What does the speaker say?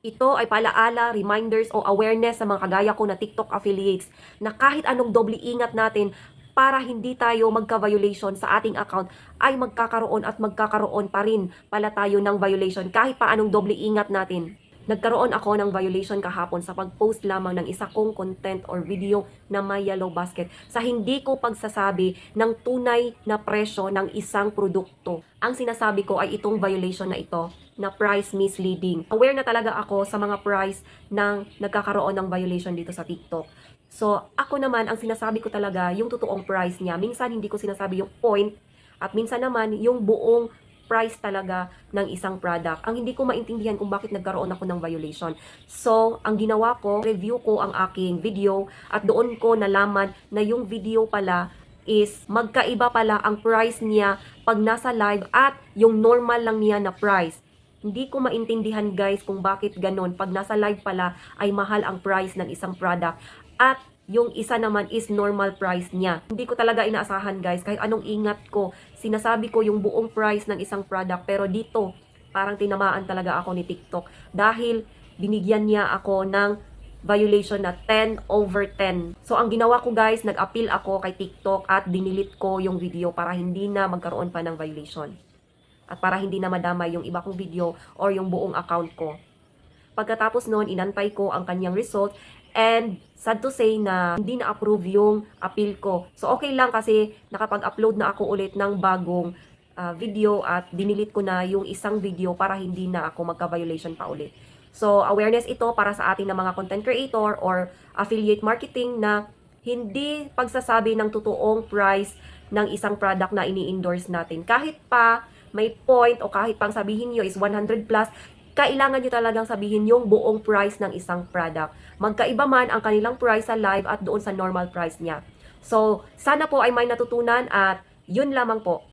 Ito ay paalaala, reminders o awareness sa mga kagaya ko na TikTok affiliates na kahit anong doble ingat natin para hindi tayo magka-violation sa ating account ay magkakaroon at magkakaroon pa rin pala tayo ng violation kahit pa anong doble ingat natin. Nagkaroon ako ng violation kahapon sa pag-post lamang ng isa kong content or video na may yellow basket sa hindi ko pagsasabi ng tunay na presyo ng isang produkto. Ang sinasabi ko ay itong violation na ito na price misleading. Aware na talaga ako sa mga price ng nagkakaroon ng violation dito sa TikTok. So, ako naman, ang sinasabi ko talaga, yung totoong price niya. Minsan, hindi ko sinasabi yung point at minsan naman, yung buong price talaga ng isang product. Ang hindi ko maintindihan kung bakit nagkaroon ako ng violation. So, ang ginawa ko, review ko ang aking video at doon ko nalaman na yung video pala is magkaiba pala ang price niya pag nasa live at yung normal lang niya na price. Hindi ko maintindihan guys kung bakit ganon. Pag nasa live pala ay mahal ang price ng isang product at yung isa naman is normal price niya. Hindi ko talaga inaasahan guys, kahit anong ingat ko. Sinasabi ko yung buong price ng isang product pero dito parang tinamaan talaga ako ni TikTok dahil binigyan niya ako ng violation na 10/10. So ang ginawa ko guys, nag-appeal ako kay TikTok at dinilit ko yung video para hindi na magkaroon pa ng violation. At para hindi na madamay yung iba kong video or yung buong account ko. Pagkatapos noon, inantay ko ang kanyang result and sad to say na hindi na-approve yung appeal ko. So okay lang kasi nakapag-upload na ako ulit ng bagong video at dinilit ko na yung isang video para hindi na ako magka-violation pa ulit. So awareness ito para sa ating na mga content creator or affiliate marketing na hindi pagsasabi ng totoong price ng isang product na ini-endorse natin. Kahit pa may point o kahit pang sabihin nyo is 100 plus, kailangan nyo talagang sabihin yung buong price ng isang product. Magkaiba man ang kanilang price sa live at doon sa normal price niya. So, sana po ay may natutunan at yun lamang po.